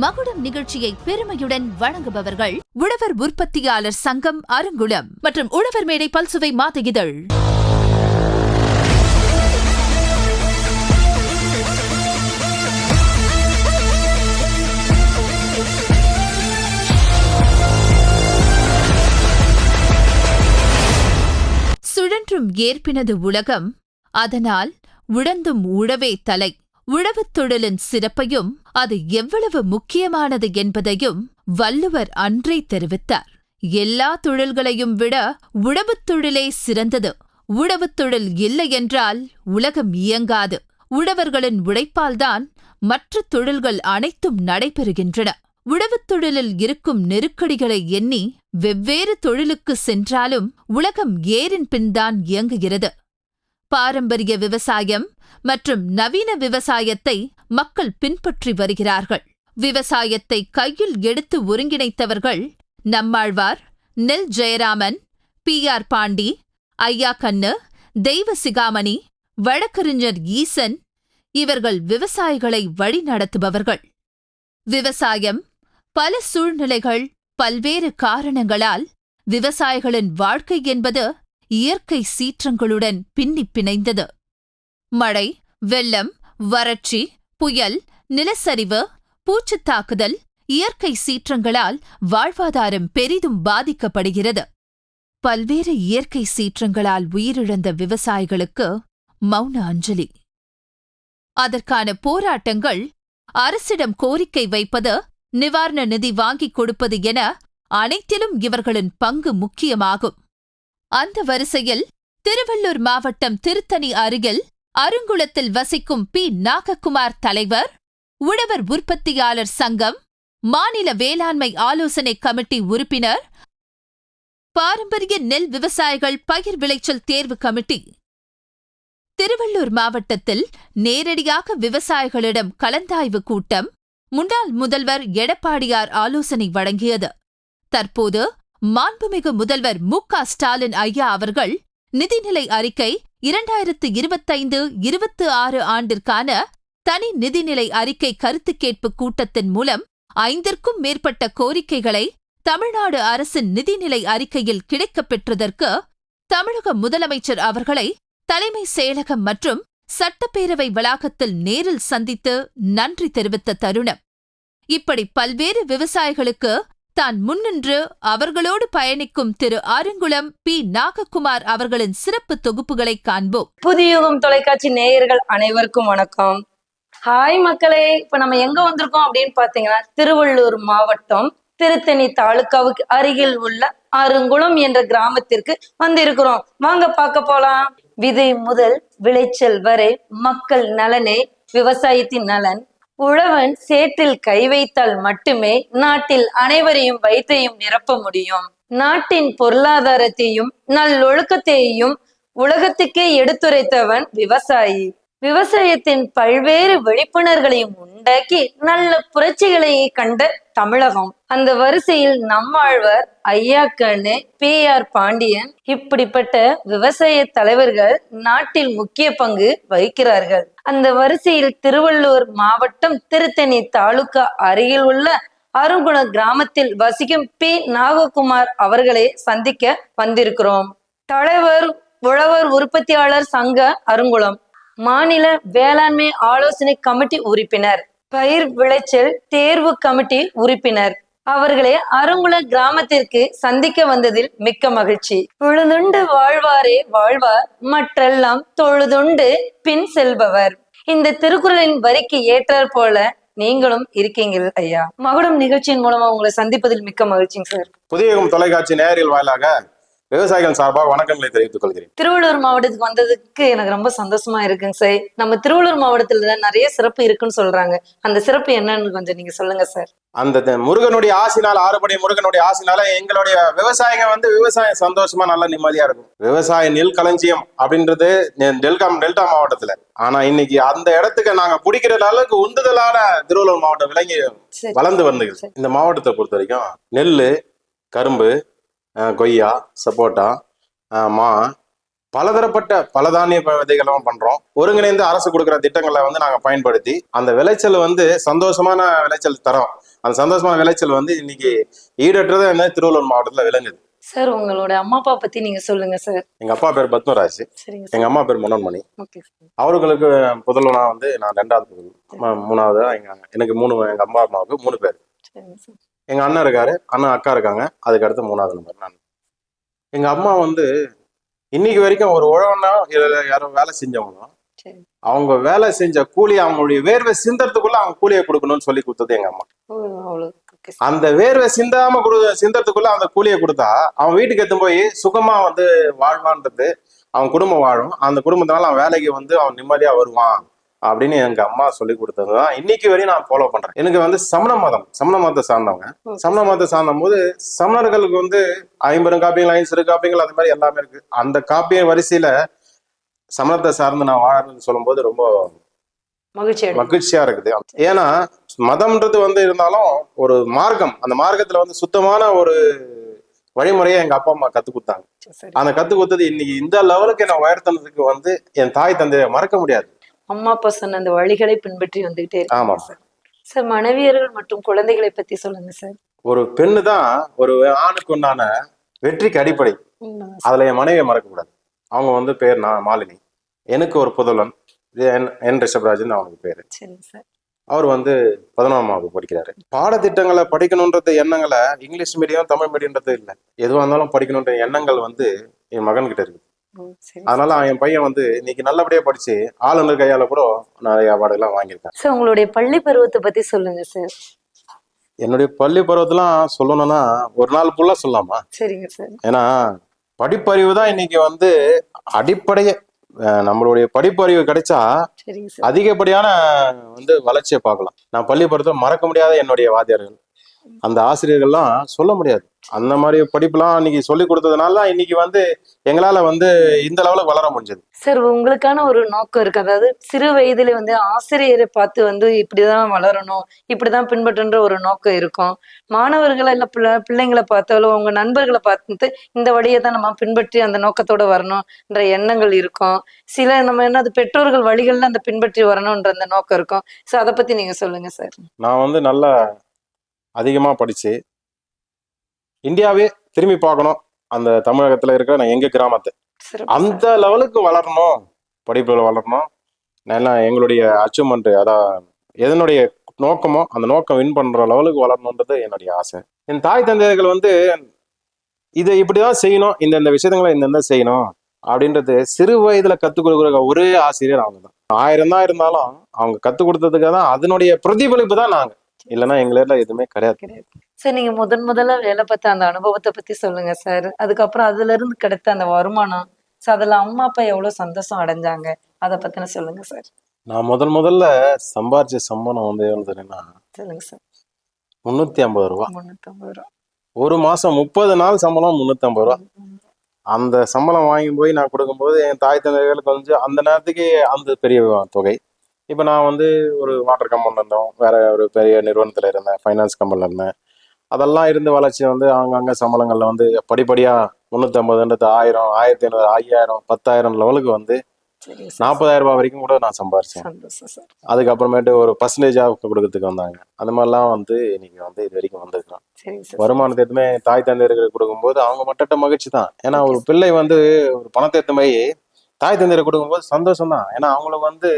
மகுடம் நிகழ்ச்சியை பெருமையுடன் வழங்குபவர்கள் உழவர் உற்பத்தியாளர் சங்கம் அருங்குளம் மற்றும் உழவர் மேடை பல்சுவை மாத இதழ். சுழன்றும் ஏற்பினது உலகம், அதனால் உழந்தும் உழவே தலை. உழவுத் தொழிலின் சிறப்பையும் அது எவ்வளவு முக்கியமானது என்பதையும் வள்ளுவர் அன்றே தெரிவித்தார். எல்லா தொழில்களையும் விட உழவுத் தொழிலே சிறந்தது. உழவுத் தொழில் இல்லையென்றால் உலகம் இயங்காது. உழவர்களின் உழைப்பால்தான் மற்ற தொழில்கள் அனைத்தும் நடைபெறுகின்றன. உழவுத் தொழிலில் இருக்கும் நெருக்கடிகளை எண்ணி வெவ்வேறு தொழிலுக்கு சென்றாலும் உலகம் ஏரின் பின்தான் இயங்குகிறது. பாரம்பரிய விவசாயம் மற்றும் நவீன விவசாயத்தை மக்கள் பின்பற்றி வருகிறார்கள். விவசாயத்தை கையில் எடுத்து ஒருங்கிணைத்தவர்கள் நம்மாழ்வார், நெல் ஜெயராமன், P.R. பாண்டி, ஐயா கண்ணு, தெய்வ சிகாமணி, வழக்கறிஞர் ஈசன். இவர்கள் விவசாயிகளை வழிநடத்துபவர்கள். விவசாயம் பல சூழ்நிலைகள், பல்வேறு காரணங்களால் விவசாயிகளின் வாழ்க்கை என்பது இயற்கை சீற்றங்களுடன் பின்னிப் பிணைந்தது. மழை, வெள்ளம், வறட்சி, புயல், நிலச்சரிவு, பூச்சித் தாக்குதல், இயற்கை சீற்றங்களால் வாழ்வாதாரம் பெரிதும் பாதிக்கப்படுகிறது. பல்வேறு இயற்கை சீற்றங்களால் உயிரிழந்த விவசாயிகளுக்கு மௌன அஞ்சலி. அதற்கான போராட்டங்கள், அரசிடம் கோரிக்கை வைப்பது, நிவாரண நிதி வாங்கிக் கொடுப்பது என அனைத்திலும் இவர்களின் பங்கு முக்கியமாகும். அந்த வரிசையில் திருவள்ளூர் மாவட்டம் திருத்தணி அருகில் அருங்குளத்தில் வசிக்கும் P. நாககுமார் தலைவர், உழவர் உற்பத்தியாளர் சங்கம், மாநில வேளாண்மை ஆலோசனை கமிட்டி உறுப்பினர், பாரம்பரிய நெல் விவசாயிகள் பயிர் விளைச்சல் தேர்வு கமிட்டி. திருவள்ளூர் மாவட்டத்தில் நேரடியாக விவசாயிகளிடம் கலந்தாய்வு கூட்டம் முன்னாள் முதல்வர் எடப்பாடியார் ஆலோசனை வழங்கியது. தற்போது மாண்புமிகு முதல்வர் மு.க. ஸ்டாலின் ஐயா அவர்கள் நிதிநிலை அறிக்கை 2025-26 ஆண்டிற்கான தனி நிதிநிலை அறிக்கை கருத்து கேட்பு கூட்டத்தின் மூலம் 5ற்கும் மேற்பட்ட கோரிக்கைகளை தமிழ்நாடு அரசின் நிதிநிலை அறிக்கையில் கிடைக்கப் பெற்றதற்கு தமிழக முதலமைச்சர் அவர்களை தலைமை செயலகம் மற்றும் சட்டப்பேரவை வளாகத்தில் நேரில் சந்தித்து நன்றி தெரிவித்த தருணம். இப்படி பல்வேறு விவசாயிகளுக்கு தான் முன்னின்று அவர்களோடு பயணிக்கும் திரு அருங்குளம் P. நாககுமார் அவர்களின் சிறப்பு தொகுப்புகளை காண்போம். புதியுகம் தொலைக்காட்சி நேயர்கள் அனைவருக்கும் வணக்கம். ஹாய் மக்களே, இப்ப நம்ம எங்க வந்திருக்கோம் அப்படின்னு பாத்தீங்கன்னா திருவள்ளூர் மாவட்டம் திருத்தணி தாலுகாவுக்கு அருகில் உள்ள அருங்குளம் என்ற கிராமத்திற்கு வந்திருக்கிறோம். வாங்க பார்க்க போலாம். விதை முதல் விளைச்சல் வரை மக்கள் நலனே விவசாயத்தின் நலன். உழவன் சேற்றில் கை வைத்தால் மட்டுமே நாட்டில் அனைவரையும் வயிற்றையும் நிரப்ப முடியும். நாட்டின் பொருளாதாரத்தையும் நல்லொழுக்கத்தையும் உலகத்துக்கே எடுத்துரைத்தவன் விவசாயி. விவசாயத்தின் பல்வேறு விழிப்புணர்வுகளையும் உண்டாக்கி நல்ல புரட்சிகளை கண்ட தமிழகம். அந்த வரிசையில் நம்மாழ்வார், ஐயா கண்ணு, P.R. பாண்டியன், இப்படிப்பட்ட விவசாய தலைவர்கள் நாட்டில் முக்கிய பங்கு வகிக்கிறார்கள். அந்த வரிசையில் திருவள்ளூர் மாவட்டம் திருத்தணி தாலுகா அருகில் உள்ள அருங்குளம் கிராமத்தில் வசிக்கும் P. நாககுமார் அவர்களை சந்திக்க வந்திருக்கிறோம். தலைவர் உழவர் உற்பத்தியாளர் சங்க அருங்குளம், மாநில வேளாண்மை ஆலோசனை கமிட்டி உறுப்பினர், பயிர் விளைச்சல் தேர்வு கமிட்டி உறுப்பினர். அவர்களை அருங்குள கிராமத்திற்கு சந்திக்க வந்ததில் மிக்க மகிழ்ச்சி. உழுதுண்டு வாழ்வாரே வாழ்வார், மற்றெல்லாம் தொழுதுண்டு பின் செல்பவர். இந்த திருக்குறளின் வரிக்கு ஏற்றாற் போல நீங்களும் இருக்கீங்கள் ஐயா. மகுடம் நிகழ்ச்சியின் மூலமா உங்களை சந்திப்பதில் மிக்க மகிழ்ச்சிங்க சார். புதியுகம் தொலைக்காட்சி நேரில் வாயிலாக விவசாயிகள் சார்பாக வணக்கங்களை தெரிவித்துக் கொள்கிறேன். திருவள்ளூர் மாவட்டத்துக்கு வந்ததுக்கு எனக்கு ரொம்ப சந்தோஷமா இருக்குங்க சார். நம்ம திருவள்ளூர் மாவட்டத்துல நிறைய சிறப்பு இருக்குன்னு சொல்றாங்க. அந்த சிறப்பு என்னன்னு கொஞ்சம் நீங்க சொல்லுங்க சார். அந்த முருகனுடைய ஆசினால், ஆறுபடை முருகனுடைய ஆசினால எங்களுடைய விவசாயிங்க விவசாயம் சந்தோஷமா நல்லா நிம்மதியா இருக்கும். விவசாய நெல் களஞ்சியம் அப்படின்றது டெல்டா மாவட்டத்துல. ஆனா இன்னைக்கு அந்த இடத்துக்கு நாங்க பிடிக்கிற அளவுக்கு உந்துதலான திருவள்ளூர் மாவட்டம் விளங்கி வளர்ந்து வந்துருக்கு. இந்த மாவட்டத்தை பொறுத்த வரைக்கும் நெல், கரும்பு, கொய்யா, சப்போட்டா, மா, பலதரப்பட்ட பலதானிய விதைகளும் பண்றோம். ஒருங்கிணைந்து அரசு கொடுக்குற திட்டங்களை நாங்க பயன்படுத்தி அந்த விளைச்சல் சந்தோஷமான விளைச்சல் தரோம். அந்த சந்தோஷமான விளைச்சல் வந்து இன்னைக்கு ஈடற்றதை என்ன திருவள்ளூர் மாவட்டத்துல விளங்குது. சார் உங்களோட அம்மா அப்பா பத்தி நீங்க சொல்லுங்க சார். எங்க அப்பா பேர் பத்மராஜ், சரிங்க எங்க சார். அம்மா பேர் மனோன்மணி. Okay sir. அவர்களுக்கு புதல்வனா வந்து நான் 2வது புதல்வன். 3வது எனக்கு 3 எங்க அம்மாவுக்கு 3 பேர். சரிங்க சார். எங்க அண்ணன் இருக்காரு, அண்ணன் அக்கா இருக்காங்க, அதுக்கு அடுத்து 3வது நம்பர் நான். எங்க அம்மா வந்து இன்னைக்கு வரைக்கும் ஒரு உழவனா யாரும் வேலை செஞ்சவங்களும் சரி. அவங்க வேலை செஞ்ச கூலி அவங்களுடைய வேர்வை சிந்தறதுக்குள்ள அவங்க கூலியை கொடுக்கணும்னு சொல்லி கொடுத்தது எங்க அம்மா. அவ்வளவு. Okay sir. அந்த வேர்வை சிந்தறதுக்குள்ள அந்த கூலியை கொடுத்தா அவன் வீட்டுக்கு எடுத்து போய் சுகமா வந்து வாழ்வான்றது அவன் குடும்பம் வாழும். அந்த குடும்பத்தினால அவன் வேலைக்கு வந்து அவன் நிம்மதியா வருவான் அப்படின்னு எங்க அம்மா சொல்லி கொடுத்ததுதான் இன்னைக்கு வரையும் நான் ஃபாலோ பண்றேன். எனக்கு வந்து சமண மதத்தை சார்ந்தவங்க. சமண மதத்தை சார்ந்த போது சமணர்களுக்கு வந்து 50 காப்பியங்கள் 50 காப்பியங்கள் அது மாதிரி எல்லாமே இருக்கு. அந்த காப்பிய வரிசையில சமணத்தை சார்ந்து நான் வாழறேன்னு சொல்லும் போது ரொம்ப மகிழ்ச்சியா இருக்குது. ஏன்னா மதம்ன்றது வந்து இருந்தாலும் ஒரு மார்க்கம், அந்த மார்க்கத்துல வந்து சுத்தமான ஒரு வழிமுறையை எங்க அப்பா அம்மா கத்து கொடுத்தாங்க. அந்த கத்து கொடுத்தது இன்னைக்கு இந்த லெவலுக்கு என்ன உயர்த்தினதுக்கு வந்து என் தாய் தந்தையை மறக்க முடியாது. அம்மா அப்பா சொன்ன அந்த வழிகளை பின்பற்றி வந்துகிட்டே ஆமா சார். சார் மனைவியர்கள் மற்றும் குழந்தைகளை பத்தி சொல்லுங்க சார். ஒரு பெண்ணு தான் ஒரு ஆணுக்கு உண்டான வெற்றிக்கு அடிப்படை. அதுல என் மனைவியை மறக்க கூடாது. அவங்க வந்து பேர் மாலினி, எனக்கு ஒரு புதல்வன் என் ரிஷப்ராஜன் அவனுக்கு பேரு. அவர் வந்து 11ஆம் வகுப்பு படிக்கிறாரு. பாடத்திட்டங்களை படிக்கணும்ன்றது எண்ணங்களை இங்கிலீஷ் மீடியம் தமிழ் மீடியம்ன்றது இல்லை, எதுவாக இருந்தாலும் படிக்கணுன்ற எண்ணங்கள் வந்து என் மகன் கிட்ட இருக்கு. அதனால என் பையன் வந்து இன்னைக்கு நல்லபடியா படிச்சு ஆளுநர் கையால கூட நிறைய அவார்டுலாம் வாங்கியிருக்கேன். சார் உங்களுடைய பள்ளி பருவத்தை பத்தி சொல்லுங்க சார். என்னுடைய பள்ளி பருவத்தெல்லாம் சொல்லணும்னா ஒரு நாள் ஃபுல்லா சொல்லலாமா? சரிங்க சார். ஏன்னா படிப்பறிவு தான் இன்னைக்கு வந்து அடிப்படையே. நம்மளுடைய படிப்பறிவு கிடைச்சா அதிகப்படியான வந்து வளர்ச்சியை பார்க்கலாம். நான் பள்ளி பருவத்தை மறக்க முடியாத என்னுடைய வாத்தியார்கள், அந்த ஆசிரியர்கள்லாம் சொல்ல முடியாது. அந்த மாதிரி படிப்புலாம் இன்னைக்கு சொல்லி கொடுத்ததுனால இன்னைக்கு வந்து எங்களால வந்து இந்த லெவலுக்கு வளர முடிஞ்சது. சார் உங்களுக்கான ஒரு நோக்கம் இருக்கு, அதாவது சிறு வயதுல வந்து ஆசிரியரை பார்த்து வந்து இப்படிதான் வளரணும், இப்படிதான் பின்பற்றுன்ற ஒரு நோக்கம் இருக்கும். மாணவர்களை இல்ல பிள்ளைங்களை பார்த்தாலும் உங்க நண்பர்களை பார்த்து இந்த வழியை தான் நம்ம பின்பற்றி அந்த நோக்கத்தோட வரணும்ன்ற எண்ணங்கள் இருக்கும். சில நம்ம என்ன அது பெற்றோர்கள் வழிகள்ல அந்த பின்பற்றி வரணும்ன்ற அந்த நோக்கம் இருக்கும். ஸோ அதை பத்தி நீங்க சொல்லுங்க சார். நான் வந்து நல்லா அதிகமா படிச்சு இந்தியாவே திரும்பி பார்க்கணும், அந்த தமிழகத்துல இருக்கிற நான் எங்க கிராமத்தை அந்த லெவலுக்கு வளரணும், படிப்புல வளரணும். நல்லா எங்களுடைய அச்சீவ்மெண்ட், அதான் எதனுடைய நோக்கமோ அந்த நோக்கம் வின் பண்ற லெவலுக்கு வளரணுன்றது என்னுடைய ஆசை. என் தாய் தந்தையர்கள் வந்து இதை இப்படிதான் செய்யணும், இந்த விஷயங்களை இந்த செய்யணும் அப்படின்றது சிறு வயதுல கத்துக் கொடுக்குற ஒரே ஆசிரியர் அவங்க தான். 1000 தான் இருந்தாலும் அவங்க கத்துக் கொடுத்ததுக்காக தான் அதனுடைய பிரதிபலிப்பு தான் நாங்க, இல்லைன்னா எங்களெல்லாம் எதுவுமே கிடையாது. சார் நீங்க முதல்ல வேலை பார்த்த அந்த அனுபவத்தை பத்தி சொல்லுங்க சார். அதுக்கப்புறம் அதுல இருந்து கிடைத்த அந்த வருமானம், அதுல அம்மா அப்பா எவ்வளவு சந்தோஷம் அடைஞ்சாங்க, அதை பத்தின சொல்லுங்க சார். நான் முதல்ல சம்பாரிச்ச சம்பளம் வந்து எழுதுறேன்னா சொல்லுங்க சார். 350 ரூபா. 350 ரூபா. ஒரு மாசம் 30 நாள் சம்பளம் 350 ரூபா. அந்த சம்பளம் வாங்கி போய் நான் கொடுக்கும்போது என் தாய் தந்தைகளுக்கு வந்து அந்த நேரத்துக்கு அந்த பெரிய தொகை. இப்போ நான் வந்து ஒரு வாட்டர் கம்பெனியில் இருந்தோம், வேற ஒரு பெரிய நிறுவனத்தில் இருந்தேன், ஃபைனான்ஸ் கம்பெனியில் இருந்தேன். அதெல்லாம் இருந்து வளர்ச்சி வந்து அங்கங்கே சம்பளங்களில் வந்து படிப்படியாக 350, 1000, 1500, 5000, 10,000 லெவலுக்கு வந்து 40,000 ரூபாய் வரைக்கும் கூட நான் சம்பாரிச்சேன். அதுக்கப்புறமேட்டு ஒரு பர்சன்டேஜாக கொடுக்கறதுக்கு வந்தாங்க. அந்த மாதிரிலாம் வந்து இன்னைக்கு வந்து இது வரைக்கும் வந்திருக்கிறோம். வருமானத்தை எதுவுமே தாய் தந்தையர்களுக்கு கொடுக்கும்போது அவங்க மட்டும் மகிழ்ச்சி தான். ஏன்னா ஒரு பிள்ளை வந்து ஒரு பணத்தை எடுத்த மாதிரி தாய் தந்தையருக்கு கொடுக்கும்போது சந்தோஷம் தான். ஏன்னா அவங்களுக்கு வந்து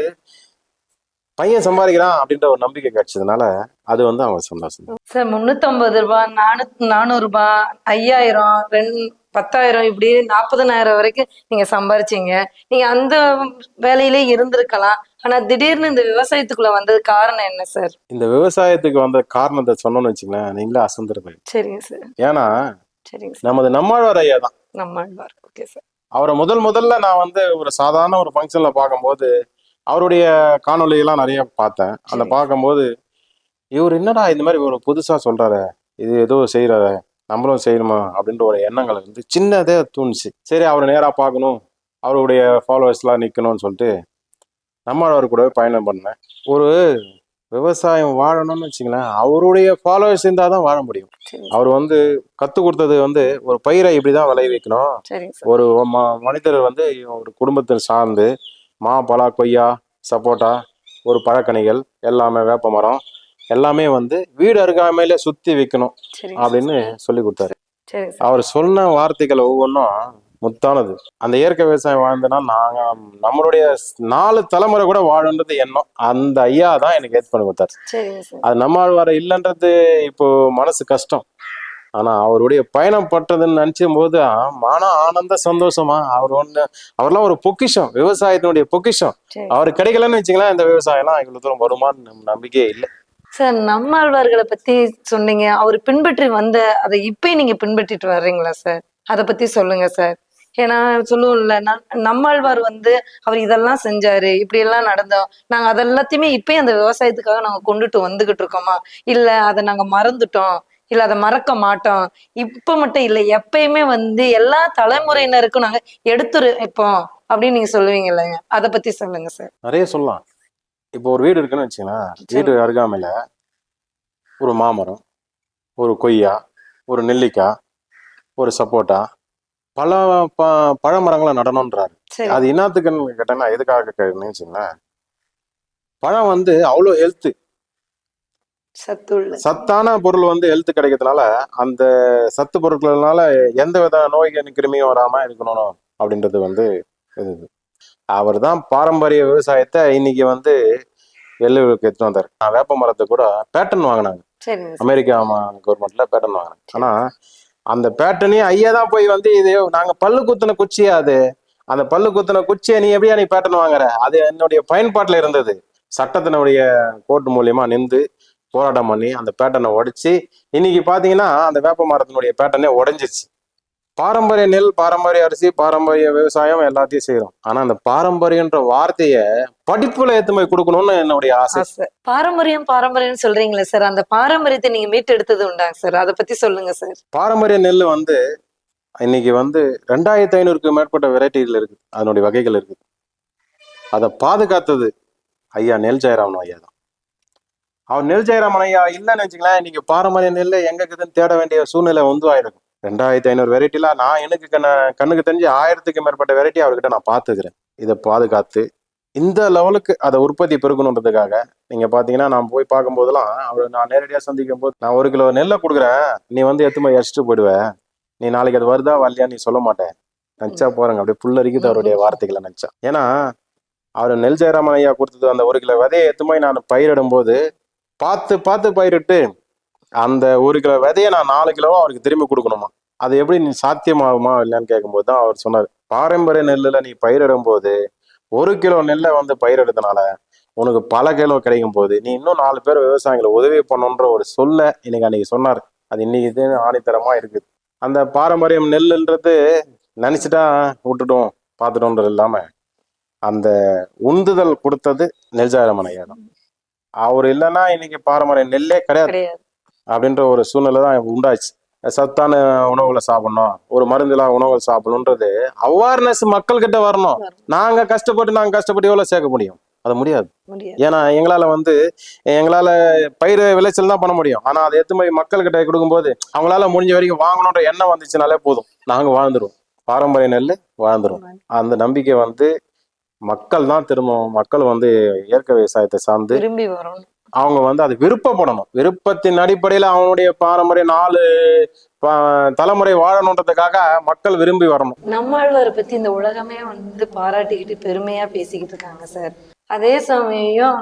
பையன் சம்பாதிக்கிறான் அப்படின்ற ஒரு நம்பிக்கை கிடைச்சதுனால அது வந்து அவங்க சந்தோஷம். சார் 350 ரூபாய், 400 ரூபாய், 5000, 10,000 இப்படி 40,000 வரைக்கும் நீங்க சம்பாரிச்சீங்க. நீங்க அந்த வேலையிலே இருந்திருக்கலாம். ஆனா திடீர்னு இந்த விவசாயத்துக்குள்ள வந்தது காரணம் என்ன சார்? இந்த விவசாயத்துக்கு வந்த காரணத்தை சொன்னோம்னு வச்சுங்களேன், நீங்களே அசந்துருப்பீங்க. சரிங்க சார். ஏன்னா சரிங்க சார். நமது நம்மாழ்வார் ஐயா தான். நம்மாழ்வார். Okay sir. அவரை முதல்ல நான் வந்து ஒரு சாதாரண ஒரு ஃபங்க்ஷன்ல பார்க்கும்போது அவருடைய காணொலியெல்லாம் நிறைய பார்த்தேன். அந்த பார்க்கும்போது இவர் என்னடா இந்த மாதிரி ஒரு புதுசா சொல்றாரு, இது ஏதோ செய்யறாரு, நம்மளும் செய்யணுமா அப்படின்ற ஒரு எண்ணங்கள் வந்து சின்னதே தூணுச்சு. சரி அவரை நேராக பார்க்கணும், அவருடைய ஃபாலோவர்ஸ்லாம் நிற்கணும்னு சொல்லிட்டு நம்மளவர் கூடவே பயணம் பண்ணேன். ஒரு விவசாயம் வாழணும்னு வச்சுங்களேன், அவருடைய ஃபாலோவர்ஸ் இருந்தால் தான் வாழ முடியும். அவர் வந்து கற்றுக் கொடுத்தது வந்து ஒரு பயிரை இப்படிதான் விளைவிக்கணும். ஒரு மனிதர் வந்து ஒரு குடும்பத்தை சார்ந்து மா, பலா, கொய்யா, சப்போட்டா, ஒரு பழக்கனிகள் எல்லாமே, வேப்ப மரம், எல்லாமே வந்து வீடு அருகாமையில சுத்தி வைக்கணும் சரிங்க அப்படின்னு சொல்லி கொடுத்தாரு. சரி சார். அவர் சொன்ன வார்த்தைகள் ஒவ்வொன்றும் முத்தானது. அந்த இயற்கை விவசாயம் வாழ்ந்தனா நாங்க நம்மளுடைய 4 தலைமுறை கூட வாழன்றது எண்ணம். அந்த ஐயா தான் எனக்கு ஏற்று பண்ணி கொடுத்தாரு. சரிங்க சார். அது நம்மாழ்வார் இல்லைன்றது இப்போ மனசு கஷ்டம். ஆனா அவருடைய பயணம் பட்டதுன்னு நினைச்சும் போது மன ஆனந்த சந்தோஷமா அவர்லாம் ஒரு பொக்கிஷம், விவசாயத்தினுடைய பொக்கிஷம். சரி அவர் கிடைக்கலன்னு வச்சுங்களேன், இந்த விவசாயம் எல்லாம் இவ்வளவு தூரம் வருமான்னு நம்பிக்கையே இல்லை. சார். நம்மாழ்வார்களை பத்தி சொன்னீங்க, அவர் பின்பற்றி வந்த அதை இப்பயும் நீங்க பின்பற்றிட்டு வர்றீங்களா சார்? அதை பத்தி சொல்லுங்க சார். ஏன்னா சொல்லுவோம்ல, நம்மாழ்வார் வந்து அவர் இதெல்லாம் செஞ்சாரு, இப்படி எல்லாம் நடந்தோம், நாங்க அதெல்லாத்தையுமே இப்பயும் அந்த விவசாயத்துக்காக நாங்க கொண்டுட்டு வந்துகிட்டு இருக்கோமா, இல்ல அதை நாங்க மறந்துட்டோம், இல்ல அதை மறக்க மாட்டோம், இப்ப மட்டும் இல்ல எப்பயுமே வந்து எல்லா தலைமுறையினருக்கும் நாங்க எடுத்துரைப்போம் அப்படின்னு நீங்க சொல்லுவீங்க இல்லைங்க, அதை பத்தி சொல்லுங்க சார். நிறைய சொல்லலாம். இப்போ ஒரு வீடு இருக்குன்னு வச்சுங்களேன், வீடு அருகாமையில ஒரு மாமரம், ஒரு கொய்யா, ஒரு நெல்லிக்காய், ஒரு சப்போட்டா, பல பழமரங்களை நடணும்ன்றாரு. சரி. அது என்னத்துக்குன்னு கேட்டேன்னா, எதுக்காக கேட்கணும்னு வச்சுங்களேன், பழம் வந்து அவ்வளோ ஹெல்த்து, சத்தான பொருள் வந்து ஹெல்த் கிடைக்கிறதுனால அந்த சத்து பொருட்கள்னால எந்த வித நோய் கிருமியும் வராம இருக்கணும் அப்படின்றது வந்து இது. அவர் தான் பாரம்பரிய விவசாயத்தை இன்னைக்கு வந்து வெள்ளுக்கு எடுத்துட்டு வந்தார். வேப்ப மரத்தை கூட பேட்டன் வாங்கினாங்க, அமெரிக்கா கவர்மெண்ட்ல பேட்டன் வாங்கினாங்க. ஆனா அந்த பேட்டனையும் ஐயா தான் போய் வந்து இது நாங்க பல்லு குத்துன குச்சியா, அது அந்த பல்லு குத்துன குச்சியை நீ எப்படியா நீ பேட்டன் வாங்குற, அது என்னுடைய பயன்பாட்டுல இருந்தது. சட்டத்தினுடைய கோர்ட் மூலியமா நின்று போராட்டம் பண்ணி அந்த பேட்டனை உடைச்சு இன்னைக்கு பாத்தீங்கன்னா அந்த வேப்ப மரத்தினுடைய பேட்டனே உடைஞ்சிச்சு. பாரம்பரிய நெல், பாரம்பரிய அரிசி, பாரம்பரிய விவசாயம் எல்லாத்தையும் செய்யறோம். ஆனா அந்த பாரம்பரியன்ற வார்த்தைய படிப்புல ஏத்து போய் கொடுக்கணும்னு என்னுடைய ஆசை. பாரம்பரியம் பாரம்பரியம் சொல்றீங்களே சார், அந்த பாரம்பரியத்தை நீங்க மீட்டு எடுத்தது உண்டாங்க சார், அதை பத்தி சொல்லுங்க சார். பாரம்பரிய நெல் வந்து இன்னைக்கு வந்து 2500க்கு மேற்பட்ட வெரைட்டிகள் இருக்கு, அதனுடைய வகைகள் இருக்கு. அதை பாதுகாத்தது ஐயா நெல் ஜெயராமன் ஐயா தான். அவர் நெல் ஜெயராமன் ஐயா இல்லைன்னு வச்சுங்களேன், இன்னைக்கு பாரம்பரிய நெல் எங்க இருக்குதுன்னு தேட வேண்டிய சூழ்நிலை வந்து ஆயிருக்கும். 2500 வெரைட்டில நான் எனக்கு கண்ணுக்கு தெரிஞ்சு 1000க்கு மேற்பட்ட வெரைட்டி அவர்கிட்ட நான் பார்த்துக்கிறேன். இதை பாதுகாத்து இந்த லெவலுக்கு அதை உற்பத்தி பெருக்கணுன்றதுக்காக நீங்க பாத்தீங்கன்னா நான் போய் பார்க்கும் போதெல்லாம் அவர் நான் நேரடியாக சந்திக்கும் போது, நான் 1 கிலோ நெல்லை கொடுக்குறேன், நீ வந்து எத்துமா எரிச்சிட்டு போயிடுவேன், நீ நாளைக்கு அது வருதா வரலையா நீ சொல்ல மாட்டேன், நினைச்சா போறேங்க அப்படியே புல்லரிக்குது அவருடைய வார்த்தைகளை நினைச்சா. ஏன்னா அவர் நெல் ஜெயராமன் ஐயா கொடுத்தது அந்த 1 கிலோ விதையை எத்துமாய் நான் பயிரிடும் போது பார்த்து பார்த்து பயிரிட்டு அந்த 1 கிலோ விதையை நான் 4 கிலோவா அவருக்கு திரும்பி கொடுக்கணுமா, அது எப்படி நீ சாத்தியமாகுமா இல்லைன்னு கேட்கும்போது தான் அவர் சொன்னார், பாரம்பரிய நெல்லுல நீ பயிரிடும் போது 1 கிலோ நெல்லை வந்து பயிரிடுறதுனால உனக்கு பல கிலோ கிடைக்கும் போது நீ இன்னும் 4 பேர் விவசாயிகளை உதவி பண்ணுன்ற ஒரு சொல்ல இன்னைக்கு அன்னைக்கு சொன்னார். அது இன்னைக்கு ஆணித்தரமா இருக்குது. அந்த பாரம்பரியம் நெல்லுன்றது நினைச்சிட்டா விட்டுட்டோம் பார்த்துட்டோன்றது இல்லாம அந்த உந்துதல் கொடுத்தது நெல் ஜெயராமன் ஐயா தான். அவர் இல்லைன்னா இன்னைக்கு பாரம்பரிய நெல்லே கிடையாது அப்படின்ற ஒரு சூழ்நிலை தான் உண்டாச்சு. சத்தான உணவுகளை சாப்பிடணும், ஒரு மருந்துலா உணவுகள் சாப்பிடணுன்றது அவேர்னஸ் மக்கள் கிட்ட வரணும். நாங்க கஷ்டப்பட்டு எவ்வளவு சேர்க்க முடியும், அது முடியாது. ஏன்னா எங்களால பயிர் விளைச்சல் தான் பண்ண முடியும். ஆனா அதை எடுத்து போய் மக்கள் கிட்ட கொடுக்கும்போது அவங்களால முடிஞ்ச வரைக்கும் வாங்கணுன்ற எண்ணம் வந்துச்சுனாலே போதும், நாங்க வாழ்ந்துருவோம், பாரம்பரிய நெல் வாழ்ந்துரும். அந்த நம்பிக்கை வந்து மக்கள் தான் திரும்பவும் மக்கள் வந்து இயற்கை விவசாயத்தை சார்ந்து விரும்பி வரணும். அவங்க அது விருப்பப்படணும். விருப்பத்தின் அடிப்படையில அவனுடைய பாரம்பரிய 4 தலைமுறை வாழணுன்றதுக்காக மக்கள் விரும்பி வரணும். நம்மாழ்வாரை பத்தி இந்த உலகமே பாராட்டிக்கிட்டு பெருமையா பேசிக்கிட்டு இருக்காங்க சார். அதே சமயம்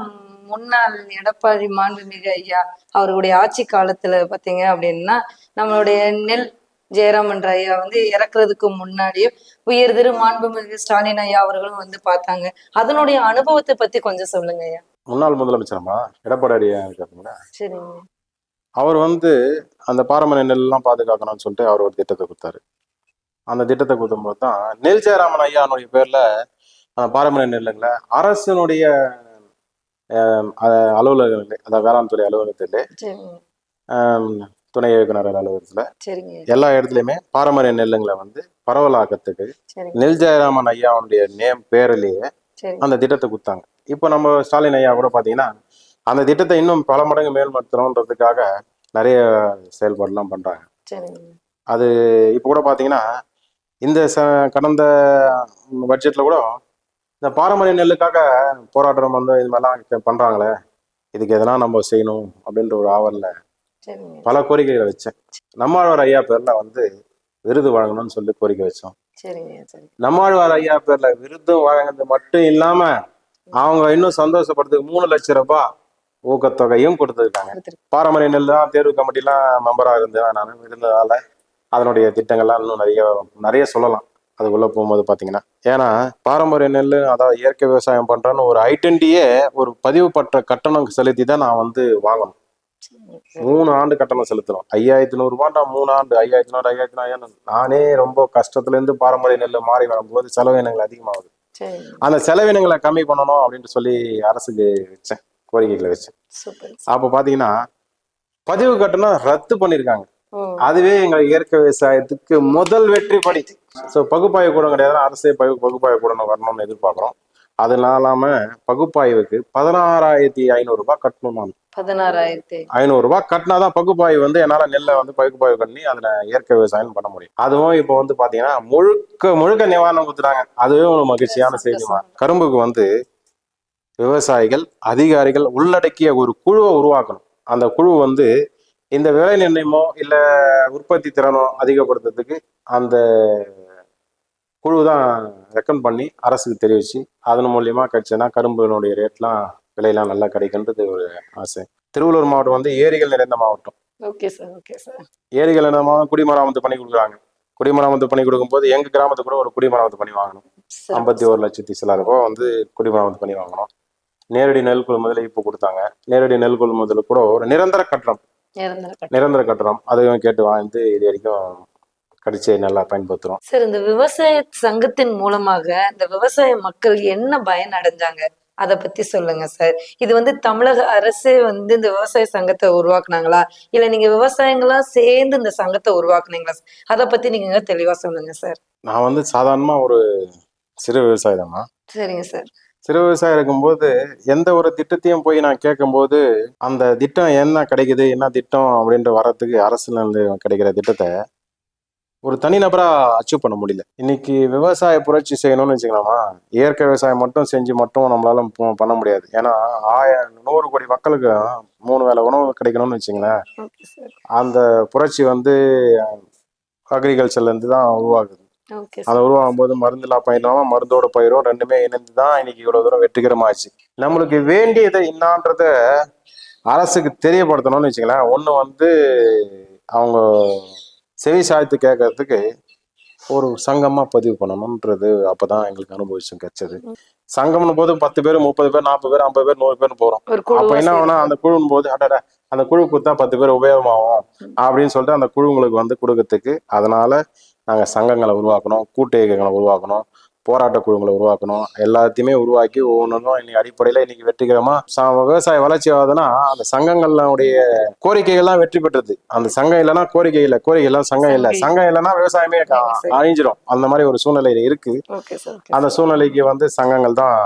முன்னாள் எடப்பாடி மாண்புமிகு ஐயா அவருடைய ஆட்சி காலத்துல பாத்தீங்க அப்படின்னா நம்மளுடைய நெல் ஜெயராமன் ஐயா இறக்குறதுக்கு முன்னாடியும் உயர் திரு மாண்புமிகு ஸ்டாலின் ஐயா அவர்களும் பார்த்தாங்க. அதனுடைய அனுபவத்தை பத்தி கொஞ்சம் சொல்லுங்க ஐயா. முன்னாள் முதலமைச்சரமா எடப்பாடி இருக்காருங்களா, சரிங்க. அவர் அந்த பாரம்பரிய நெல் எல்லாம் பாதுகாக்கணும்னு சொல்லிட்டு அவர் ஒரு திட்டத்தை கொடுத்தாரு. அந்த திட்டத்தை கொடுக்கும்போது தான் நெல் ஜெயராமன் ஐயானுடைய பேர்ல அந்த பாரம்பரிய நெல்லுங்களை அரசினுடைய அலுவலகங்கள், அதாவது வேளாண் துறை அலுவலகத்திலே, துணை இயக்குனர் அலுவலகத்துல, எல்லா இடத்துலயுமே பாரம்பரிய நெல்லுங்களை பரவலாக்கத்துக்கு நெல் ஜெயராமன் ஐயாவுடைய பேரிலேயே அந்த திட்டத்தை கொடுத்தாங்க. இப்போ நம்ம ஸ்டாலின் ஐயா கூட பாத்தீங்கன்னா அந்த திட்டத்தை இன்னும் பல மடங்கு மேம்படுத்தணுன்றதுக்காக நிறைய செயல்பாடுலாம் பண்றாங்க. அது இப்போ கூட பாத்தீங்கன்னா இந்த கடந்த பட்ஜெட்ல கூட இந்த பாரம்பரிய நெல்லுக்காக போராட்டம் இது மாதிரிலாம் பண்றாங்களே, இதுக்கு எதனா நம்ம செய்யணும் அப்படின்ற ஒரு ஆவல்ல சரிங்க பல கோரிக்கைகளை வச்சேன். நம்மாழ்வார் ஐயா பேர்ல வந்து விருது வழங்கணும்னு சொல்லி கோரிக்கை வச்சோம். சரிங்க சரி. நம்மாழ்வார் ஐயா பேர்ல விருது வழங்குறது மட்டும் இல்லாம அவங்க இன்னும் சந்தோஷப்படுறதுக்கு 3 லட்சம் ரூபாய் ஊக்கத்தொகையும் கொடுத்துருக்காங்க. பாரம்பரிய நெல் தான் தேர்வு கமிட்டிலாம் மெம்பராக இருந்தேன் நான் இருந்ததால அதனுடைய திட்டங்கள்லாம் இன்னும் நிறைய நிறைய சொல்லலாம் அதுக்குள்ள போகும்போது பாத்தீங்கன்னா. ஏன்னா பாரம்பரிய நெல் அதாவது இயற்கை விவசாயம் பண்றேன்னு ஒரு ஐடென்டிட்டியே ஒரு பதிவு பற்ற கட்டணம் செலுத்தி தான் நான் வந்து வாங்கணும். 3 ஆண்டு கட்டணம் செலுத்தணும். 5100 ரூபாண்டா 3 ஆண்டு 5400 நானே ரொம்ப கஷ்டத்துல இருந்து பாரம்பரிய நெல் மாறி வரும்போது செலவினங்கள் அதிகமாகுது. அந்த செலவினங்களை கம்மி பண்ணணும் அப்படின்னு சொல்லி அரசுக்கு வச்சேன், கோரிக்கைகளை வச்சேன். அப்ப பாத்தீங்கன்னா பதிவு கட்டணம் ரத்து பண்ணிருக்காங்க. அதுவே எங்க இயற்கை விவசாயத்துக்கு முதல் வெற்றி படி. சோ பகுப்பாய்வு கூட கிடையாது, அரசே பகுப்பாய்வு கூட வரணும்னு எதிர்பார்க்கிறோம். அது இல்லாம பகுப்பாய்வுக்கு 16,500 ரூபாய் கட்டணும். நான் 16,500 ரூபாய் கட்டினாதான் பகுப்பாய்வு வந்து என்னால நெல்லை வந்து பகுப்பாய்வு பண்ணி அதுல இயற்கை விவசாயம் பண்ண முடியும். அதுவும் இப்போ வந்து பாத்தீங்கன்னா முழுக்க நிவாரணம் கொடுத்துட்டாங்க. அதுவே ஒரு மகிழ்ச்சியான செய்திமா. கரும்புக்கு வந்து விவசாயிகள் அதிகாரிகள் உள்ளடக்கிய ஒரு குழுவை உருவாக்கணும். அந்த குழு வந்து இந்த விலை நிர்ணயமோ இல்ல உற்பத்தி திறனோ அதிகப்படுத்துறதுக்கு அந்த குழு தான் ரெக்கமெண்ட் பண்ணி அரசுக்கு தெரிவிச்சு அதன் மூலியமா கிடைச்சதுன்னா கரும்பினுடைய ரேட்லாம் விலையெல்லாம் நல்லா கிடைக்கின்றது ஒரு ஆசை. திருவள்ளூர் மாவட்டம் வந்து ஏரிகள் நிறைந்த மாவட்டம். ஏரிகள் நிறைந்த மாவட்டம் குடிமராமத்து பண்ணி கொடுக்குறாங்க. குடிமராமத்து பண்ணி கொடுக்கும்போது எங்க கிராமத்துக்கு கூட ஒரு குடிமராமத்து பண்ணி வாங்கணும். 51 லட்சத்தி சில ரூபாய் வந்து குடிமராமத்து பண்ணி வாங்கணும். நேரடி நெல் கொள்முதல் இப்போ கொடுத்தாங்க. நேரடி நெல் கொள்முதல் கூட ஒரு நிரந்தர கட்டணம் அதையும் கேட்டு வாங்கி இது வரைக்கும் கடிச்சு நல்லா பயன்படுத்துறோம். சார், இந்த விவசாய சங்கத்தின் மூலமாக இந்த விவசாய மக்கள் என்ன பயன் அடைஞ்சாங்க அத பத்தி சொல்லுங்க சார். இது வந்து தமிழக அரசே வந்து இந்த விவசாய சங்கத்தை உருவாக்குனாங்களா இல்ல நீங்க விவசாயங்களா சேர்ந்து இந்த சங்கத்தை உருவாக்குனீங்களா? அத பத்தி நீங்க தெளிவா சொல்லுங்க சார். நான் வந்து சாதாரணமா ஒரு சிறு விவசாயி தான். சரிங்க சார். சிறு விவசாயம் இருக்கும்போது எந்த ஒரு திட்டத்தையும் போய் நான் கேட்கும்போது அந்த திட்டம் என்ன கிடைக்குது என்ன திட்டம் அப்படின்ட்டு வர்றதுக்கு அரசுல இருந்து கிடைக்கிற திட்டத்தை ஒரு தனிநபரா அச்சீவ் பண்ண முடியல. இன்னைக்கு விவசாய புரட்சி செய்யணும்னு வச்சுக்கலாமா, இயற்கை விவசாயம் மட்டும் செஞ்சு மட்டும் நம்மளால பண்ண முடியாது. ஏன்னா 100 கோடி மக்களுக்கு 3 வேளை உணவு கிடைக்கணும்னு வச்சுங்களேன். அந்த புரட்சி வந்து அக்ரிகல்ச்சர்ல இருந்து தான் உருவாகுது. அதை உருவாகும் போது மருந்துலா பயிராம மருந்தோட பயிரும் ரெண்டுமே இணைந்துதான் இன்னைக்கு இவ்வளவு தூரம் வெற்றிகரமாச்சு. நம்மளுக்கு வேண்டியதை என்னான்றத அரசுக்கு தெரியப்படுத்தணும்னு வச்சுங்களேன். ஒண்ணு வந்து அவங்க செவி சாய்த்து கேட்கறதுக்கு ஒரு சங்கமா பதிவு பண்ணணும்ன்றது அப்பதான் எங்களுக்கு அனுபவிச்சும் கிடைச்சது. சங்கம்னு போது 10 பேர் 30 பேர் 40 பேர் 50 பேர் 100 பேர் போறோம். அப்ப என்ன ஆகுனா அந்த குழுன்னு போது அந்த குழு கொடுத்தா 10 பேர் உபயோகமாகும் அப்படின்னு சொல்லிட்டு அந்த குழுங்களுக்கு வந்து கொடுக்கறதுக்கு அதனால நாங்க சங்கங்களை உருவாக்கணும், கூட்டு இயக்கங்களை உருவாக்கணும், போராட்ட குழுங்களை உருவாக்கணும், எல்லாத்தையுமே உருவாக்கி ஒவ்வொன்றும் இன்னைக்கு அடிப்படையில இன்னைக்கு வெற்றிகரமா விவசாய வளர்ச்சி ஆகுதுன்னா அந்த சங்கங்களுடைய கோரிக்கைகள்லாம் வெற்றி பெற்றது. அந்த சங்கம் இல்லைன்னா கோரிக்கை இல்லை, கோரிக்கை எல்லாம் சங்கம் இல்லை, சங்கம் இல்லைன்னா விவசாயமே அழிஞ்சிடும். அந்த மாதிரி ஒரு சூழ்நிலை இருக்கு. அந்த சூழ்நிலைக்கு வந்து சங்கங்கள் தான்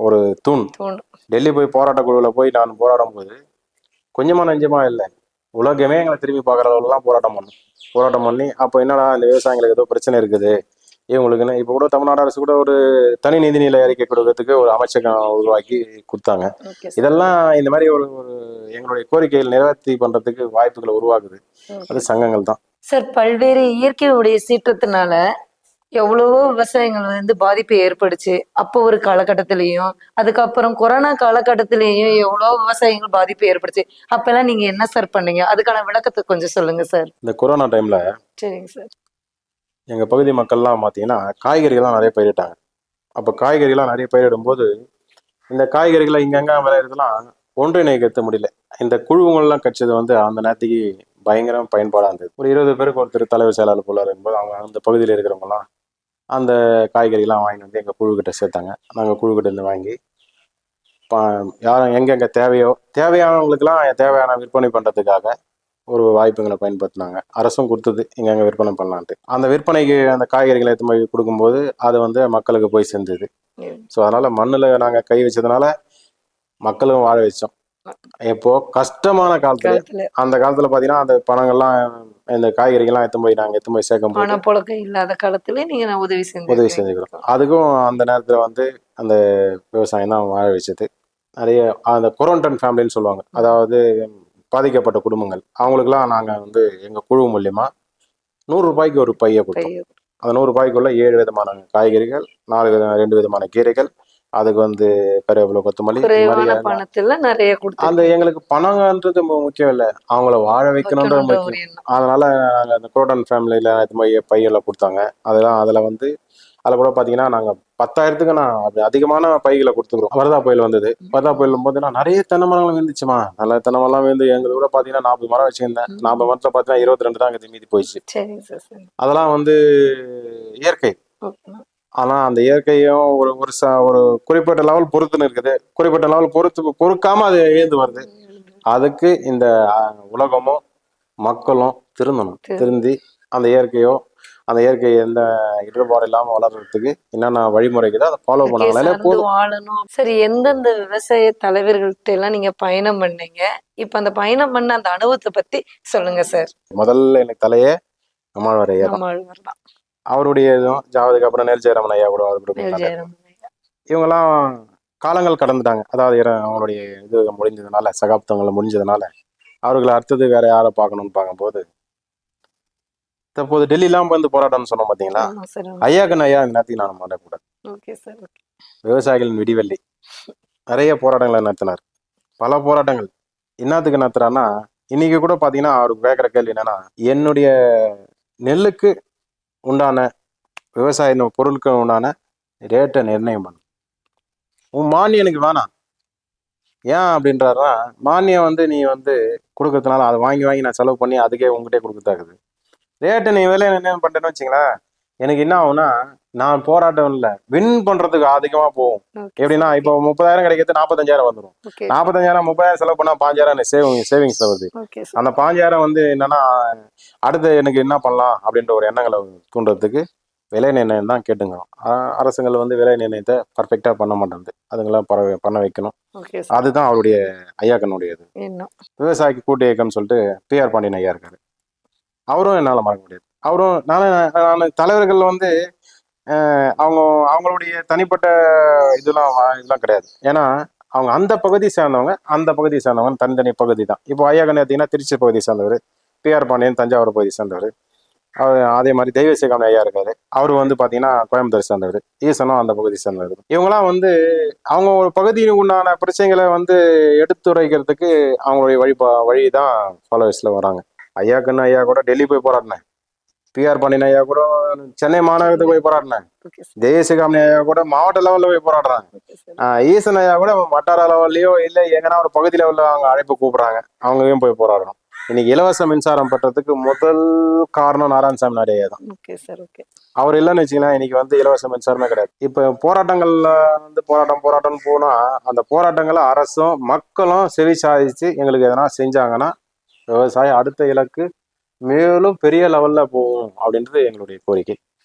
ஒரு தூண். டெல்லி போய் போராட்ட குழுவில் போய் நான் போராடும் போது கொஞ்சமா நெஞ்சமா இல்லை, உலகமே எங்களை திரும்பி பார்க்குற அளவுலாம் போராட்டம் பண்ணி அப்போ என்னடா இந்த விவசாயிகளுக்கு ஏதோ பிரச்சனை இருக்குது இவங்களுக்குன்னு இப்போ கூட தமிழ்நாடு அரசு கூட ஒரு தனி நிதிநிலை அறிக்கை கொடுக்கறதுக்கு ஒரு அமைச்சகம் உருவாக்கி கொடுத்தாங்க. இதெல்லாம் இந்த மாதிரி ஒரு எங்களுடைய கோரிக்கைகள் நிறைவேற்றி பண்றதுக்கு வாய்ப்புகளை உருவாக்குது அது சங்கங்கள் தான் சார். பல்வேறு இயற்கையுடைய சீற்றத்தினால எவ்வளவோ விவசாயங்கள் வந்து பாதிப்பு ஏற்படுச்சு. அப்போ ஒரு காலகட்டத்திலையும் அதுக்கப்புறம் கொரோனா காலகட்டத்திலையும் எவ்வளவோ விவசாயிகள் பாதிப்பு ஏற்படுச்சு. அப்பெல்லாம் நீங்க என்ன சார் பண்ணீங்க? அதுக்கான விளக்கத்தை கொஞ்சம் சொல்லுங்க சார். இந்த கொரோனா டைம்ல சரிங்க சார், எங்க பகுதி மக்கள்லாம் பாத்தீங்கன்னா காய்கறிகள்லாம் நிறைய பயிரிட்டாங்க. அப்ப காய்கறிகள்லாம் நிறைய பயிரிடும் போது இந்த காய்கறிகளை இங்கங்க விளையிறதுலாம் ஒன்றிணைக்க முடியல. இந்த குழுவங்கள்லாம் கட்சது வந்து அந்த நேரத்துக்கு பயங்கரம் பயன்பாடா இருந்தது. ஒரு 20 பேருக்கு ஒருத்தர் தலைவர் செயலாளர் போல இருக்கும்போது அவங்க அந்த பகுதியில் இருக்கிறவங்கலாம் அந்த காய்கறிலாம் வாங்கி வந்து எங்கள் குழுக்கிட்ட சேர்த்தாங்க. நாங்கள் குழுக்கிட்ட இருந்து வாங்கி யாரும் எங்கெங்கே தேவையானவங்களுக்கெல்லாம் தேவையான விற்பனை பண்ணுறதுக்காக ஒரு வாய்ப்புகளை பயன்படுத்தினாங்க. அரசும் கொடுத்தது எங்கெங்கே விற்பனை பண்ணலான்ட்டு. அந்த விற்பனைக்கு அந்த காய்கறிகளை எடுத்து போய் கொடுக்கும்போது அது வந்து மக்களுக்கு போய் சேர்ந்தது. ஸோ அதனால மண்ணில் நாங்கள் கை வச்சதுனால மக்களும் வாழ வச்சோம். இப்போ கஷ்டமான காலத்துல அந்த காலத்துல பாத்தீங்கன்னா அந்த பணங்கள்லாம் இந்த காய்கறிகள்லாம் எடுத்து போய் சேர்க்கும் போது இல்லாத காலத்துல நீங்க உதவி செஞ்சுக்கிறோம். அதுக்கும் அந்த நேரத்துல வந்து அந்த விவசாயம் தான் வாழ வச்சது. நிறைய அந்த குரோண்டன் ஃபேமிலின்னு சொல்லுவாங்க, அதாவது பாதிக்கப்பட்ட குடும்பங்கள், அவங்களுக்குலாம் நாங்கள் வந்து எங்கள் குழு மூலியமா 100 ரூபாய்க்கு ஒரு பையை கொடுத்தோம். பைய அந்த 100 ரூபாய்க்குள்ள 7 விதமான காய்கறிகள், 2 விதமான கீரைகள், அதுக்கு வந்து கருவேப்பிலை, கொத்தமல்லி, இது மாதிரி குறைவான பணத்துல நிறைய அந்த கொடுத்துருக்கீங்க. எங்களுக்கு பணங்கன்றது முக்கியம் இல்லை, அவங்கள வாழ வைக்கணுன்றது வைக்கணுன்ற ஒரு முக்கியம். எண்ணம். அதனால நாங்கள் அந்த குரோட்டன் ஃபேமிலியில் இது மாதிரி பையெல்லாம் கொடுத்தாங்க. அதெல்லாம் அதில் வந்து அதில் கூட பார்த்தீங்கன்னா நாங்கள் 10,000க்கு நான் அது அதிகமான பைகளை கொடுத்துக்கிறோம். வரதா புயல் வந்தது. வரதா புயல் போதுன்னா நிறைய தென்னை மரங்கள் விழுந்துச்சுமா, நல்ல தென்னை மரம்லாம் விழுந்து எங்களுக்கு கூட பார்த்தீங்கன்னா 40 மரம் வச்சுருந்தேன். 40 மரத்தில் பார்த்தீங்கன்னா 22 தான் அங்கே மீதி போயிடுச்சு. சரிங்க சார், சரி. அதெல்லாம் வந்து இயற்கை. ஓகே. ஆனா அந்த இயற்கையும் ஒரு ஒரு ஒரு குறிப்பிட்ட லெவல் பொறுத்துன்னு இருக்குது. குறிப்பிட்ட லெவல் பொறுக்காம அது எழுந்து வருது. அதுக்கு இந்த உலகமும் மக்களும் திருந்தணும். திருந்தி அந்த இயற்கையோ அந்த இயற்கை எந்த இடர்பாடு இல்லாம வளர்றதுக்கு என்னென்ன வழிமுறைக்குதோ அதை ஃபாலோ பண்ணாங்களே போதும். வாழணும். சரி, எந்தெந்த விவசாய தலைவர்கள்ட்ட எல்லாம் நீங்க பயணம் பண்ணீங்க? இப்ப அந்த பயணம் பண்ண அந்த அனுபவத்தை பத்தி சொல்லுங்க சார். முதல்ல எனக்கு தலையே நம்மாழ்வார் ஐயா தான். நம்மாழ்வார் தான். அவருடைய இதுவும் அதுக்கப்புறம் நெல் ஜெயராமன் ஐயா கூட அவர் கூட இவங்கெல்லாம் காலங்கள் கடந்துட்டாங்க. அதாவது அவங்களுடைய இது முடிஞ்சதுனால, சகாப்தங்கள் முடிஞ்சதுனால அவர்களை அடுத்தது வேற யாரை பார்க்கணும்னு பார்க்கும்போது தற்போது டெல்லிலாம் வந்து போராட்டம்னு சொன்னோம் பார்த்தீங்களா, ஐயாக்கன் ஐயா இந்த நேரத்துக்கு நான் மாட்டக்கூடாது. விவசாயிகளின் விடிவெள்ளி நிறைய போராட்டங்களை நடத்தினார். பல போராட்டங்கள் என்னத்துக்கு நடத்துறாருன்னா, இன்னைக்கு கூட பார்த்தீங்கன்னா அவருக்கு கேட்குற கேள்வி என்னன்னா, என்னுடைய நெல்லுக்கு உண்டான விவசாய பொருளுக்கு உண்டான ரேட்டை நிர்ணயம் பண்ணு, உன் மானியம் எனக்கு வேணாம். ஏன் அப்படின்றாருன்னா, மானியம் வந்து நீ வந்து கொடுக்கறதுனால அதை வாங்கி வாங்கி நான் செலவு பண்ணி அதுக்கே உங்ககிட்டே கொடுக்கத்தாக்குது. ரேட்டை நீ விலை நிர்ணயம் பண்ணுறேன்னு வச்சுங்களேன், எனக்கு என்ன ஆகும்னா நான் போராட்டம் இல்லை வின் பண்றதுக்கு அதிகமா போகும். எப்படின்னா இப்போ 30,000 கிடைக்கிறது 45,000 வந்துடும். 45,000 30,000 செலவு பண்ணா 5,000 சேவிங்ஸ் வருது. அந்த 5,000 வந்து என்னன்னா அடுத்து எனக்கு என்ன பண்ணலாம் அப்படின்ற ஒரு எண்ணங்களை தூண்டுறதுக்கு விலை நிர்ணயம் தான் கேட்டுங்க. அரசுகள் வந்து விலை நிர்ணயத்தை பர்ஃபெக்டா பண்ண மாட்டேங்குது, அதுங்களாம் பண்ண வைக்கணும். அதுதான் அவருடைய ஐயாக்கனுடையது. விவசாயிக்கு கூட்டு இயக்கம்னு சொல்லிட்டு PR பாண்டியன் ஐயா இருக்காரு, அவரும் என்னால் மறக்க முடியாது. அவரும் நான் தலைவர்கள் வந்து அவங்களுடைய தனிப்பட்ட இதெல்லாம் கிடையாது. ஏன்னா அவங்க அந்த பகுதியை சேர்ந்தவங்க தனித்தனி பகுதி தான். இப்போ ஐயாக்கன் பார்த்தீங்கன்னா திருச்சி பகுதியை சேர்ந்தவர், PR பாண்டியன் தஞ்சாவூர் பகுதியை சேர்ந்தவர், அவர் அதே மாதிரி தெய்வசேகரன் ஐயா இருக்காரு, அவர் வந்து பார்த்தீங்கன்னா கோயம்புத்தூர் சேர்ந்தவர், ஈசனும் அந்த பகுதியை சேர்ந்தவர். இவங்கெல்லாம் வந்து அவங்க ஒரு பகுதிக்கு உண்டான பிரச்சனைகளை வந்து எடுத்துரைக்கிறதுக்கு அவங்களுடைய வழி தான் ஃபாலோவர்ஸ்ல வராங்க. ஐயாக்கன்னு ஐயா கூட டெல்லி போய் போராடினேன், PR பாண்டியன் ஐயா கூட சென்னை மாநகரத்துக்கு போய் போராடினேன், தேசிகாமணி ஐயா கூட மாவட்ட லெவல்ல போய் போராடுறாங்க, ஈசன் ஐயா கூட வட்டார லெவல்லையோ இல்லை எங்கன்னா ஒரு பகுதி லெவல்ல அவங்க அழைப்பு கூப்பிடுறாங்க, அவங்களையும் போய் போராடணும். இன்னைக்கு இலவச மின்சாரம் பெற்றதுக்கு முதல் காரணம் நாராயணசாமி நாயுடு தான். அவர் இல்லைன்னு வச்சுக்கலாம் இன்னைக்கு வந்து இலவச மின்சாரமே கிடையாது. இப்ப போராட்டங்கள்ல வந்து போராட்டம்னு போனா அந்த போராட்டங்களை அரசும் மக்களும் செவி சாதிச்சு எங்களுக்கு எதனா செஞ்சாங்கன்னா விவசாயம் அடுத்த இலக்கு மேலும் பெரிய லெவல்ல போகும் அப்படின்றது எங்களுடைய கோரிக்கை.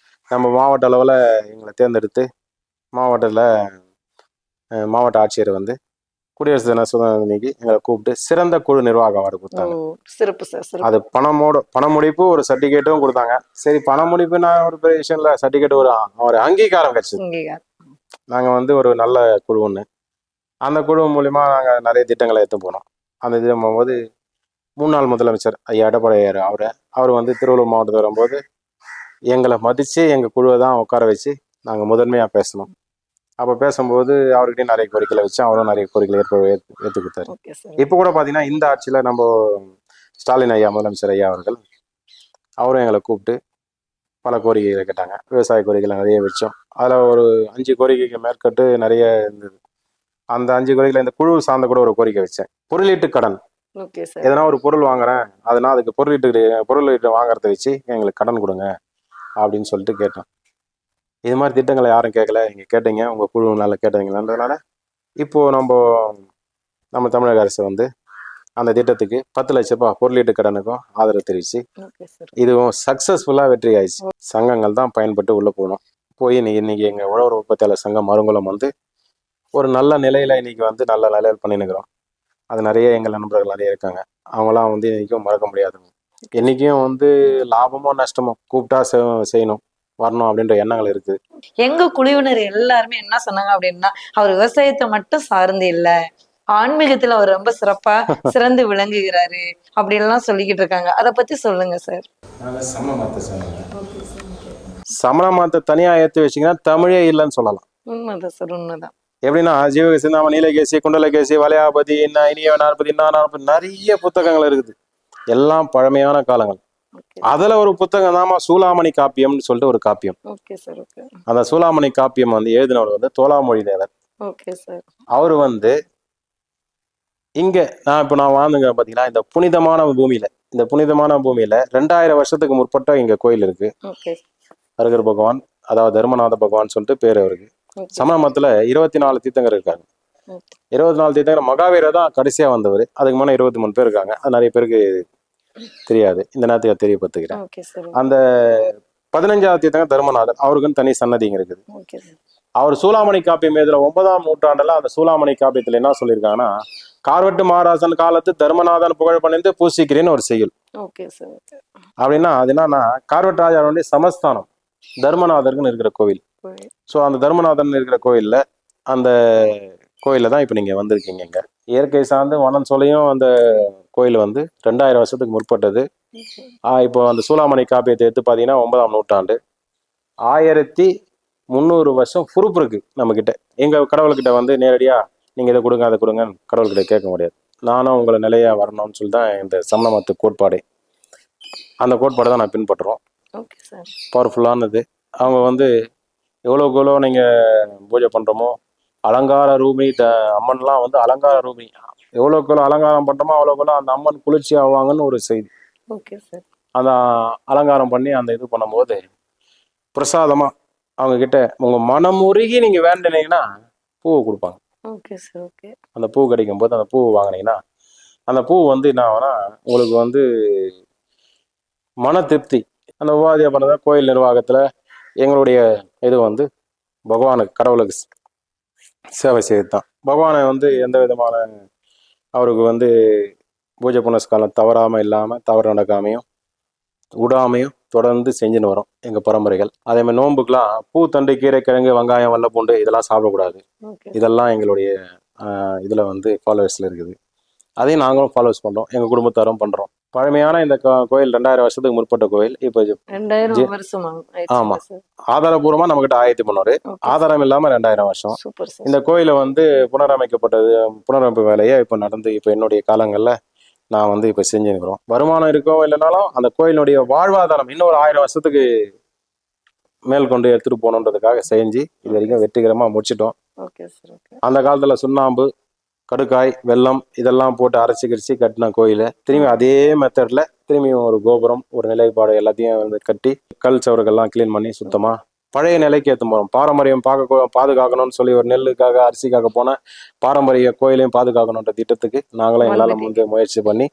நம்ம மாவட்ட அளவில் எங்களை தேர்ந்தெடுத்து மாவட்ட ஆட்சியர் வந்து குடியரசு தின சுதந்திர அன்னைக்கு எங்களை கூப்பிட்டு சிறந்த குழு நிர்வாக அவார்டு கொடுத்தாங்க. அது பணமுடிப்பு ஒரு சர்டிபிகேட்டும் கொடுத்தாங்க. சரி, பணமுடிப்பு நான் ஒரு பெரிய விஷயம் இல்லை, சர்டிபிகேட் ஒரு அங்கீகாரம் கிடைச்சது. நாங்க வந்து ஒரு நல்ல குழு ஒன்று, அந்த குழு மூலியமா நாங்க நிறைய திட்டங்களை எடுத்து போனோம். அந்த திட்டம் போகும்போது முன்னாள் முதலமைச்சர் ஐயா எடப்பாடி அவர் வந்து திருவள்ளூர் மாவட்டத்தில் வரும்போது எங்களை மதிச்சு எங்க குழுவை தான் உட்கார வச்சு நாங்க முதன்மையா பேசணும். அப்ப பேசும்போது அவர்கிட்டயும் நிறைய கோரிக்கைகளை வச்சு அவரும் நிறைய கோரிக்கைகளை ஏற்று கொடுத்தாரு. இப்ப கூட பாத்தீங்கன்னா இந்த ஆட்சியில நம்ம ஸ்டாலின் ஐயா முதலமைச்சர் ஐயா அவரும் எங்களை கூப்பிட்டு பல கோரிக்கைகளை கேட்டாங்க. விவசாய கோரிக்கைகளை நிறைய வச்சோம். அதுல ஒரு 5 கோரிக்கைக்கு மேற்கட்டு நிறைய இருந்தது. அந்த 5 கோரிக்கையில இந்த குழு சார்ந்த கூட ஒரு கோரிக்கை வச்சேன். பொருளீட்டு கடன், எதனா ஒரு பொருள் வாங்குறேன் அதனால அதுக்கு பொருளீட்டு வாங்குறத வச்சு எங்களுக்கு கடன் கொடுங்க அப்படின்னு சொல்லிட்டு கேட்டோம். இது மாதிரி திட்டங்களை யாரும் கேட்கல, நீங்க கேட்டீங்க, உங்க குழுனால கேட்டீங்கன்றதுனால இப்போ நம்ம தமிழக அரசு வந்து அந்த திட்டத்துக்கு 10 லட்சம் ரூபாய் பொருளீட்டு கடனுக்கும் ஆதரவு தெரிவிச்சு இதுவும் சக்சஸ்ஃபுல்லா வெற்றி ஆயிடுச்சு. சங்கங்கள் தான் பயன்பட்டு உள்ள போகணும். போய் இன்னைக்கு எங்க உழவர் உற்பத்தியாளர் சங்கம் மருங்குளம் வந்து ஒரு நல்ல நிலையில இன்னைக்கு வந்து நல்ல நிலையில் பண்ணினுக்கிறோம். அது நிறைய எங்கள் நண்பர்கள் நிறைய இருக்காங்க. அவங்களாம் வந்து இன்னைக்கும் மறக்க முடியாதவங்க. என்னைக்கும் வந்து லாபமோ நஷ்டமோ கூப்பிட்டா செய்யணும். வரணும் அப்படின்ற எண்ணங்கள் இருக்குது. எங்க குழுவினர் எல்லாருமே என்ன சொன்னாங்க அப்படின்னா, அவர் விவசாயத்தை மட்டும் சார்ந்து இல்ல, ஆன்மீகத்துல அவர் ரொம்ப சிறந்து விளங்குகிறாரு அப்படி எல்லாம் சொல்லிக்கிட்டு இருக்காங்க. அத பத்தி சொல்லுங்க சார். சமண மதத்தை தனியா ஏற்றி வச்சிங்கன்னா தமிழே இல்லைன்னு சொல்லலாம். உண்மைதான் சார், உண்மைதான். எப்படின்னா ஜீவகேசி, நாம நீலகேசி, குண்டலகேசி, வளையாபதி, இனிய நாற்பதி, நிறைய புத்தகங்கள் இருக்குது. எல்லாம் பழமையான காலங்கள். அதுல ஒரு புத்தகம் தான் சூளாமணி காப்பியம்னு சொல்லிட்டு ஒரு காப்பியம். அந்த சூளாமணி காப்பியம் வந்து எழுதினவர் வந்து தோலாமொழி தேவர். அவரு வந்து இங்க நான் வாழ்ந்துங்க பாத்தீங்கன்னா இந்த புனிதமான பூமியில 2000 வருஷத்துக்கு முற்பட்ட இங்க கோயில் இருக்கு. அருகர் பகவான், அதாவது தர்மநாத பகவான் சொல்லிட்டு பேரு அவருக்கு. சமண மதத்துல 24 தீர்த்தங்கர் இருக்காங்க. 24 தீர்த்தங்கர். மகாவீரர் தான் கடைசியா வந்தவர். அதுக்கு முன்னாடி 23 பேர் இருக்காங்க. அது நிறைய பேருக்கு தெரியாது, இந்த நேரத்துக்கு தெரியப்படுத்துகிறேன். அந்த 15வது தீர்த்தங்கர் தர்மநாதர், அவருக்குன்னு தனி சன்னதிங்க இருக்குது. அவர் சூளாமணி காப்பியம் எழுதுற 9ஆம் நூற்றாண்டுல அந்த சூளாமணி காப்பியத்துல என்ன சொல்லியிருக்காங்கன்னா, கார்வெட்டு மகாராசன் காலத்து தர்மநாதன் புகழ் பணிந்து பூசிக்கிறேன்னு ஒரு செய்யுள். அப்படின்னா அது என்னன்னா, கார்வெட் ராஜாவுடைய சமஸ்தானம் தர்மநாதர்னு இருக்கிற கோவில். ஸோ அந்த தர்மநாதன் இருக்கிற கோயில்ல, அந்த கோயில்ல தான் இப்போ நீங்க வந்திருக்கீங்க. இங்க இயற்கை சார்ந்து வனம் சொல்லியும் அந்த கோயில் வந்து 2000 வருஷத்துக்கு முற்பட்டது. இப்போ அந்த சூளாமணி காப்பியத்தை எடுத்து பார்த்தீங்கன்னா 9ஆம் நூற்றாண்டு, 1300 வருஷம் பொறுப்பு இருக்கு நம்ம கிட்ட. எங்க கடவுள்கிட்ட வந்து நேரடியா நீங்க இதை கொடுங்க அதை கொடுங்கன்னு கடவுள்கிட்ட கேட்க முடியாது. நானும் உங்களை நிலையா வரணும்னு சொல்லி தான் இந்த சமண மத கோட்பாடு. அந்த கோட்பாடு தான் நான் பின்பற்றுறோம். பவர்ஃபுல்லானது. அவங்க வந்து எவ்வளோக்கு எவ்வளோ நீங்க பூஜை பண்றோமோ, அலங்கார ரூபி அம்மன்லாம் வந்து அலங்கார ரூபி, எவ்வளோக்கு எவ்வளோ அலங்காரம் பண்றோமோ அவ்வளோக்கு எவ்வளோ அந்த அம்மன் குளிர்ச்சி ஆவாங்கன்னு ஒரு செய்தி. அந்த அலங்காரம் பண்ணி அந்த இது பண்ணும்போது பிரசாதமா அவங்க கிட்ட உங்க மனமுருகி நீங்க வேண்டினீங்கன்னா பூவை கொடுப்பாங்க. அந்த பூ கிடைக்கும் போது அந்த பூ வாங்கினீங்கன்னா அந்த பூ வந்து என்ன ஆகும்னா உங்களுக்கு வந்து மன திருப்தி. அந்த உபாதியை பண்ணத கோயில் நிர்வாகத்துல எங்களுடைய இது வந்து பகவானுக்கு, கடவுளுக்கு சேவை செய்து தான். பகவானை வந்து எந்த விதமான அவருக்கு வந்து பூஜை புனஸ்காலம் தவறாம இல்லாம, தவறு நடக்காமையும் விடாமையும் தொடர்ந்து செஞ்சுன்னு வரோம் எங்க பரம்பரைகள். அதே மாதிரி நோன்புக்கெல்லாம் பூ, தண்டு, கீரை, கிழங்கு, வெங்காயம், வெள்ளைப்பூண்டு இதெல்லாம் சாப்பிடக்கூடாது. இதெல்லாம் எங்களுடைய இதுல வந்து ஃபாலோவர்ஸ்ல இருக்குது. அதையும் நாங்களும் ஃபாலோவர்ஸ் பண்றோம், எங்க குடும்பத்தாரும் பண்றோம். பழமையான இந்த கோயில் 2000 வருஷத்துக்கு முற்பட்ட கோயில். இப்போ ஆமா, ஆதாரபூர்வமா நம்ம கிட்ட 1300, ஆதாரம் இல்லாம 2000 வருஷம். இந்த கோயில வந்து புனரமைக்கப்பட்டது, புனரமைப்பு வேலையை இப்ப நடந்து இப்ப என்னுடைய காலங்கள்ல நான் வந்து இப்ப செஞ்சுருக்கிறோம். வருமானம் இருக்கோ இல்லைனாலும் அந்த கோயிலுடைய வாழ்வாதாரம் இன்னும் ஒரு 1000 வருஷத்துக்கு மேல் கொண்டு எடுத்துட்டு போகணுன்றதுக்காக செஞ்சு இது வரைக்கும் வெற்றிகரமா முடிச்சிட்டோம். அந்த காலத்துல சுண்ணாம்பு, கடுக்காய், வெல்லம் இதெல்லாம் போட்டு அரைச்சி கிரிச்சு கட்டின கோயில திரும்பி அதே மெத்தட்ல திரும்பியும் ஒரு கோபுரம், ஒரு நிலைப்பாடு எல்லாத்தையும் வந்து கட்டி கல் சவறுகள்லாம் கிளீன் பண்ணி சுத்தமா பழைய நிலைக்கு ஏற்ற போறோம். பாரம்பரியம் பாதுகாக்கணும்னு சொல்லி ஒரு நெல்லுக்காக அரிசிக்காக போன பாரம்பரிய கோயிலையும் பாதுகாக்கணுன்ற திட்டத்துக்கு நாங்களும் எங்களால முயற்சி பண்ணி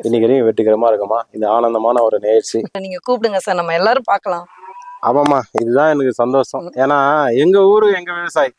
இன்னைக்கு வெற்றிகரமா இருக்குமா. இந்த ஆனந்தமான ஒரு நிகழ்ச்சி. நீங்க கூப்பிடுங்க சார், நம்ம எல்லாரும் பார்க்கலாம். ஆமாம்மா, இதுதான் எனக்கு சந்தோஷம். ஏன்னா எங்க ஊரு எங்க விவசாயி.